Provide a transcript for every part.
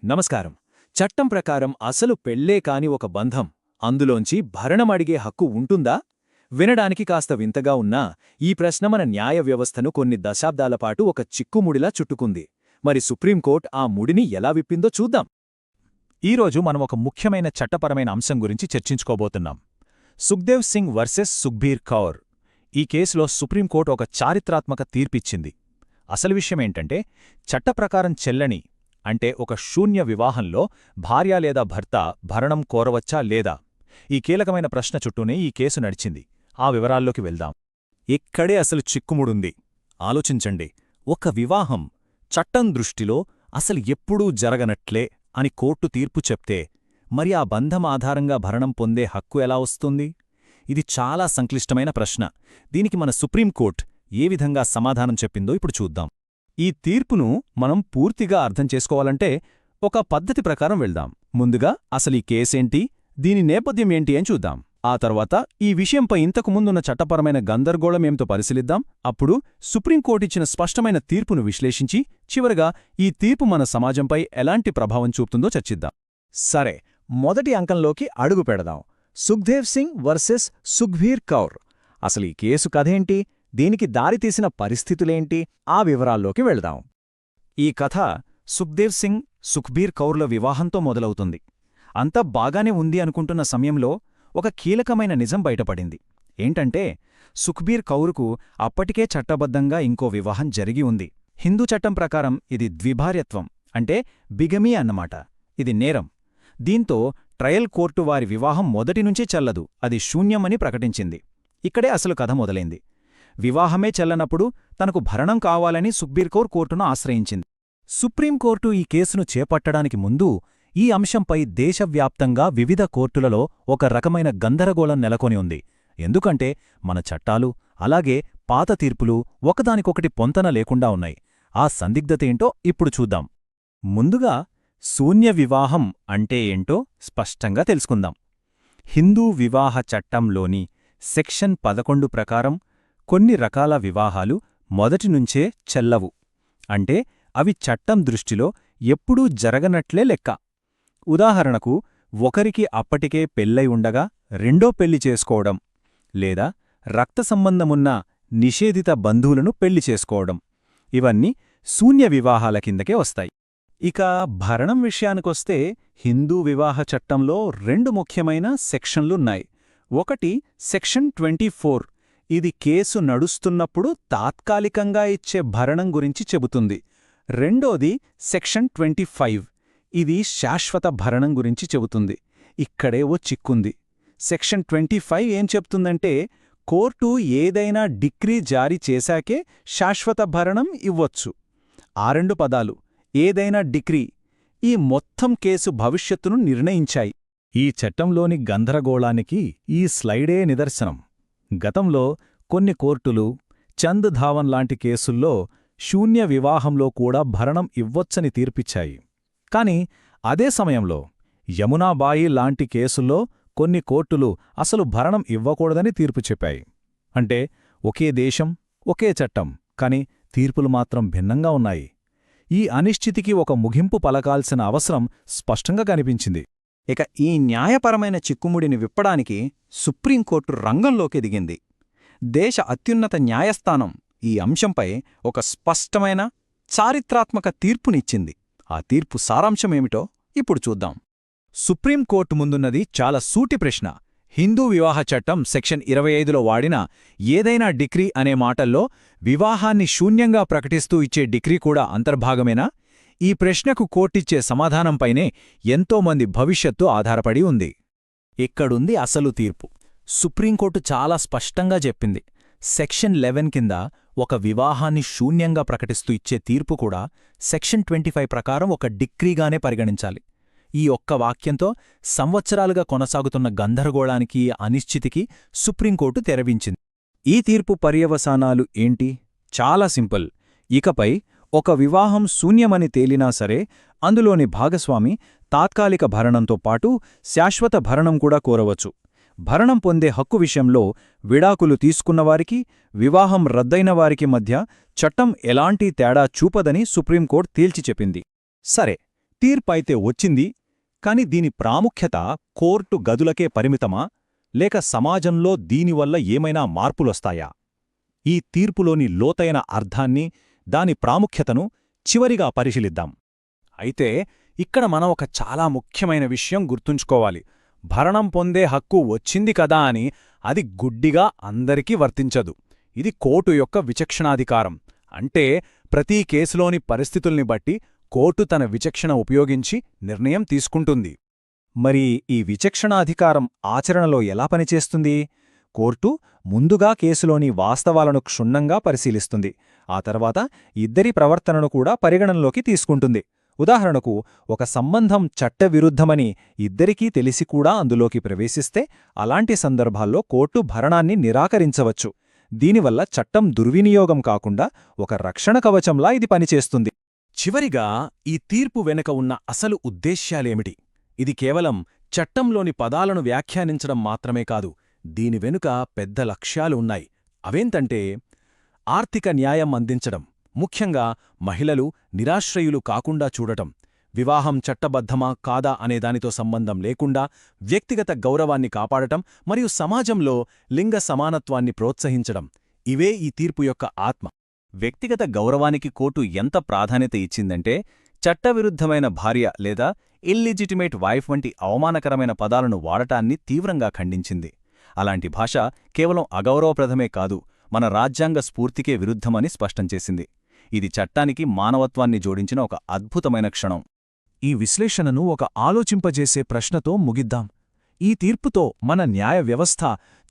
నమస్కారం. చట్టం ప్రకారం అసలు పెళ్ళే కాని ఒక బంధం, అందులోంచి భరణమడిగే హక్కు ఉంటుందా? వినడానికి కాస్త వింతగా ఉన్నా ఈ ప్రశ్న మన న్యాయ వ్యవస్థను కొన్ని దశాబ్దాలపాటు ఒక చిక్కుముడిలా చుట్టుకుంది. మరి సుప్రీంకోర్టు ఆ ముడిని ఎలా విప్పిందో చూద్దాం. ఈరోజు మనం ఒక ముఖ్యమైన చట్టపరమైన అంశం గురించి చర్చించుకోబోతున్నాం. సుఖ్దేవ్ సింగ్ వర్సెస్ సుఖ్బీర్ కౌర్. ఈ కేసులో సుప్రీంకోర్టు ఒక చారిత్రాత్మక తీర్పిచ్చింది. అసలు విషయమేంటంటే, చట్టప్రకారం చెల్లని అంటే ఒక శూన్య వివాహంలో భార్య లేదా భర్త భరణం కోరవచ్చా లేదా? ఈ కీలకమైన ప్రశ్న చుట్టూనే ఈ కేసు నడిచింది. ఆ వివరాల్లోకి వెళ్దాం. ఇక్కడే అసలు చిక్కుముడుంది. ఆలోచించండి, ఒక వివాహం చట్టం దృష్టిలో అసలు ఎప్పుడూ జరగనట్లే అని కోర్టు తీర్పు చెప్తే, మరి ఆ బంధం ఆధారంగా భరణం పొందే హక్కు ఎలా వస్తుంది? ఇది చాలా సంక్లిష్టమైన ప్రశ్న. దీనికి మన సుప్రీంకోర్టు ఏ విధంగా సమాధానం చెప్పిందో ఇప్పుడు చూద్దాం. ఈ తీర్పును మనం పూర్తిగా అర్థం చేసుకోవాలంటే ఒక పద్ధతి ప్రకారం వెళ్దాం. ముందుగా అసలు ఈ కేసేంటి, దీని నేపథ్యం ఏంటి అని చూద్దాం. ఆ తర్వాత ఈ విషయంపై ఇంతకు ముందున్న చట్టపరమైన గందరగోళమేమిటో పరిశీలిద్దాం. అప్పుడు సుప్రీంకోర్టిచ్చిన స్పష్టమైన తీర్పును విశ్లేషించి చివరగా ఈ తీర్పు మన సమాజంపై ఎలాంటి ప్రభావం చూపుతుందో చర్చిద్దాం. సరే, మొదటి అంకంలోకి అడుగు పెడదాం. సుఖ్దేవ్ సింగ్ వర్సెస్ సుఖ్బీర్ కౌర్. అసలు ఈ కేసు కథేంటి, దీనికి దారితీసిన పరిస్థితులేంటి, ఆ వివరాల్లోకి వెళదాం. ఈ కథ సుఖ్దేవ్ సింగ్, సుఖ్బీర్ కౌర్ల వివాహంతో మొదలవుతుంది. అంతా బాగానే ఉంది అనుకుంటున్న సమయంలో ఒక కీలకమైన నిజం బయటపడింది. ఏంటంటే, సుఖ్బీర్ కౌరుకు అప్పటికే చట్టబద్ధంగా ఇంకో వివాహం జరిగి ఉంది. హిందూ చట్టం ప్రకారం ఇది ద్విభార్యత్వం, అంటే బిగమీ అన్నమాట. ఇది నేరం. దీంతో ట్రయల్ కోర్టు వారి వివాహం మొదటినుంచే చెల్లదు, అది శూన్యమని ప్రకటించింది. ఇక్కడే అసలు కథ మొదలైంది. వివాహమే చెల్లనప్పుడు తనకు భరణం కావాలని సుఖ్బీర్ కౌర్ కోర్టును ఆశ్రయించింది. సుప్రీంకోర్టు ఈ కేసును చేపట్టడానికి ముందు ఈ అంశంపై దేశవ్యాప్తంగా వివిధ కోర్టులలో ఒక రకమైన గందరగోళం నెలకొని ఉంది. ఎందుకంటే మన చట్టాలు, అలాగే పాత తీర్పులు ఒకదానికొకటి పొంతన లేకుండా ఉన్నాయి. ఆ సందిగ్ధతేంటో ఇప్పుడు చూద్దాం. ముందుగా శూన్య వివాహం అంటే ఏంటో స్పష్టంగా తెలుసుకుందాం. హిందూ వివాహ చట్టంలోని సెక్షన్ 11 ప్రకారం కొన్ని రకాల వివాహాలు మొదటినుంచే చెల్లవు, అంటే అవి చట్టం దృష్టిలో ఎప్పుడూ జరగనట్లే లెక్క. ఉదాహరణకు, ఒకరికి అప్పటికే పెళ్ళై ఉండగా రెండో పెళ్లి చేసుకోవడం, లేదా రక్త సంబంధమున్న నిషేధిత బంధువులను పెళ్లి చేసుకోవడం, ఇవన్నీ శూన్య వివాహాల కిందకే వస్తాయి. ఇక భరణం విషయానికొస్తే హిందూ వివాహ చట్టంలో రెండు ముఖ్యమైన సెక్షన్లున్నాయి. ఒకటి సెక్షన్ 24. ఇది కేసు నడుస్తున్నప్పుడు తాత్కాలికంగా ఇచ్చే భరణం గురించి చెబుతుంది. రెండోది సెక్షన్ 25. ఇది శాశ్వత భరణం గురించి చెబుతుంది. ఇక్కడే ఓ చిక్కుంది. సెక్షన్ 25 ఏం చెప్తుందంటే, కోర్టు ఏదైనా డిక్రీ జారీ చేశాకే శాశ్వత భరణం ఇవ్వొచ్చు. ఆ రెండు పదాలు, ఏదైనా డిక్రీ, ఈ మొత్తం కేసు భవిష్యత్తును నిర్ణయించాయి. ఈ చట్టంలోని గందరగోళానికి ఈ స్లైడే నిదర్శనం. గతంలో కొన్ని కోర్టులు చంద్ ధావన్ లాంటి కేసుల్లో శూన్య వివాహంలో కూడా భరణం ఇవ్వొచ్చని తీర్పిచ్చాయి. కాని అదే సమయంలో యమునాబాయి లాంటి కేసుల్లో కొన్ని కోర్టులు అసలు భరణం ఇవ్వకూడదని తీర్పు చెప్పాయి. అంటే ఒకే దేశం, ఒకే చట్టం, కాని తీర్పులు మాత్రం భిన్నంగా ఉన్నాయి. ఈ అనిశ్చితికి ఒక ముగింపు పలకాల్సిన అవసరం స్పష్టంగా కనిపించింది. ఇక ఈ న్యాయపరమైన చిక్కుముడిని విప్పడానికి సుప్రీంకోర్టు రంగంలోకి దిగింది. దేశ అత్యున్నత న్యాయస్థానం ఈ అంశంపై ఒక స్పష్టమైన చారిత్రాత్మక తీర్పునిచ్చింది. ఆ తీర్పు సారాంశమేమిటో ఇప్పుడు చూద్దాం. సుప్రీంకోర్టు ముందున్నది చాలా సూటి ప్రశ్న. హిందూ వివాహ చట్టం సెక్షన్ 25లో వాడిన ఏదైనా డిక్రీ అనే మాటల్లో వివాహాన్ని శూన్యంగా ప్రకటిస్తూ ఇచ్చే డిక్రీ కూడా అంతర్భాగమేనా? ఈ ప్రశ్నకు కోర్టిచ్చే సమాధానంపైనే ఎంతోమంది భవిష్యత్తు ఆధారపడి ఉంది. ఇక్కడుంది అసలు తీర్పు. సుప్రీంకోర్టు చాలా స్పష్టంగా చెప్పింది, సెక్షన్ 11 కింద ఒక వివాహాన్ని శూన్యంగా ప్రకటిస్తూ ఇచ్చే తీర్పు కూడా సెక్షన్ 25 ప్రకారం ఒక డిక్రీగానే పరిగణించాలి. ఈ ఒక్క వాక్యంతో సంవత్సరాలుగా కొనసాగుతున్న గందరగోళానికి, అనిశ్చితికి సుప్రీంకోర్టు తెరవించింది. ఈ తీర్పు పర్యవసానాలు ఏంటి? చాలా సింపుల్. ఇకపై ఒక వివాహం శూన్యమని తేలినా సరే అందులోని భాగస్వామి తాత్కాలిక భరణంతో పాటు శాశ్వత భరణం కూడా కోరవచ్చు. భరణం పొందే హక్కు విషయంలో విడాకులు తీసుకున్నవారికి, వివాహం రద్దయిన వారికి మధ్య చట్టం ఎలాంటి తేడా చూపదని సుప్రీంకోర్టు తేల్చి చెప్పింది. సరే, తీర్పైతే వచ్చింది, కాని దీని ప్రాముఖ్యత కోర్టు గదులకే పరిమితమా లేక సమాజంలో దీనివల్ల ఏమైనా మార్పులొస్తాయా? ఈ తీర్పులోని లోతైన అర్థాన్ని, దాని ప్రాముఖ్యతను చివరిగా పరిశీలిద్దాం. అయితే ఇక్కడ మనం ఒక చాలా ముఖ్యమైన విషయం గుర్తుంచుకోవాలి. భరణం పొందే హక్కు వచ్చింది కదా అని అది గుడ్డిగా అందరికీ వర్తించదు. ఇది కోర్టు యొక్క విచక్షణాధికారం. అంటే ప్రతి కేసులోని పరిస్థితుల్ని బట్టి కోర్టు తన విచక్షణ ఉపయోగించి నిర్ణయం తీసుకుంటుంది. మరి ఈ విచక్షణాధికారం ఆచరణలో ఎలా పనిచేస్తుంది? కోర్టు ముందుగా కేసులోని వాస్తవాలను క్షుణ్ణంగా పరిశీలిస్తుంది. ఆ తర్వాత ఇద్దరి ప్రవర్తనను కూడా పరిగణనలోకి తీసుకుంటుంది. ఉదాహరణకు, ఒక సంబంధం చట్టవిరుద్ధమని ఇద్దరికీ తెలిసి కూడా అందులోకి ప్రవేశిస్తే అలాంటి సందర్భాల్లో కోర్టు భరణాన్ని నిరాకరించవచ్చు. దీనివల్ల చట్టం దుర్వినియోగం కాకుండా ఒక రక్షణ కవచంలా ఇది పనిచేస్తుంది. చివరిగా ఈ తీర్పు వెనుక ఉన్న అసలు ఉద్దేశ్యాలేమిటి? ఇది కేవలం చట్టంలోని పదాలను వ్యాఖ్యానించడం మాత్రమే కాదు. దీని వెనుక పెద్ద లక్ష్యాలు ఉన్నాయి. అవేంతంటే ఆర్థిక న్యాయం అందించడం, ముఖ్యంగా మహిళలు నిరాశ్రయులు కాకుండా చూడటం, వివాహం చట్టబద్ధమా కాదా అనే దానితో సంబంధం లేకుండా వ్యక్తిగత గౌరవాన్ని కాపాడటం మరియు సమాజంలో లింగ సమానత్వాన్ని ప్రోత్సహించడం. ఇవే ఈ తీర్పు యొక్క ఆత్మ. వ్యక్తిగత గౌరవానికి కోర్టు ఎంత ప్రాధాన్యత ఇచ్చిందంటే, చట్టవిరుద్ధమైన భార్య లేదా ఇల్లిజిటిమేట్ వైఫ్ వంటి అవమానకరమైన పదాలను వాడటాన్ని తీవ్రంగా ఖండించింది. అలాంటి భాష కేవలం అగౌరవప్రదమే కాదు, మన రాజ్యాంగ స్ఫూర్తికే విరుద్ధమని స్పష్టం చేసింది. ఇది చట్టానికి మానవత్వాన్ని జోడించిన ఒక అద్భుతమైన క్షణం. ఈ విశ్లేషణను ఒక ఆలోచింపజేసే ప్రశ్నతో ముగిద్దాం. ఈ తీర్పుతో మన న్యాయ వ్యవస్థ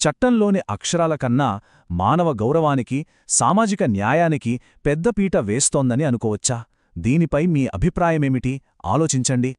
చట్టంలోని అక్షరాల కన్నా మానవ గౌరవానికి, సామాజిక న్యాయానికి పెద్దపీట వేస్తోందని అనుకోవచ్చా? దీనిపై మీ అభిప్రాయమేమిటి? ఆలోచించండి.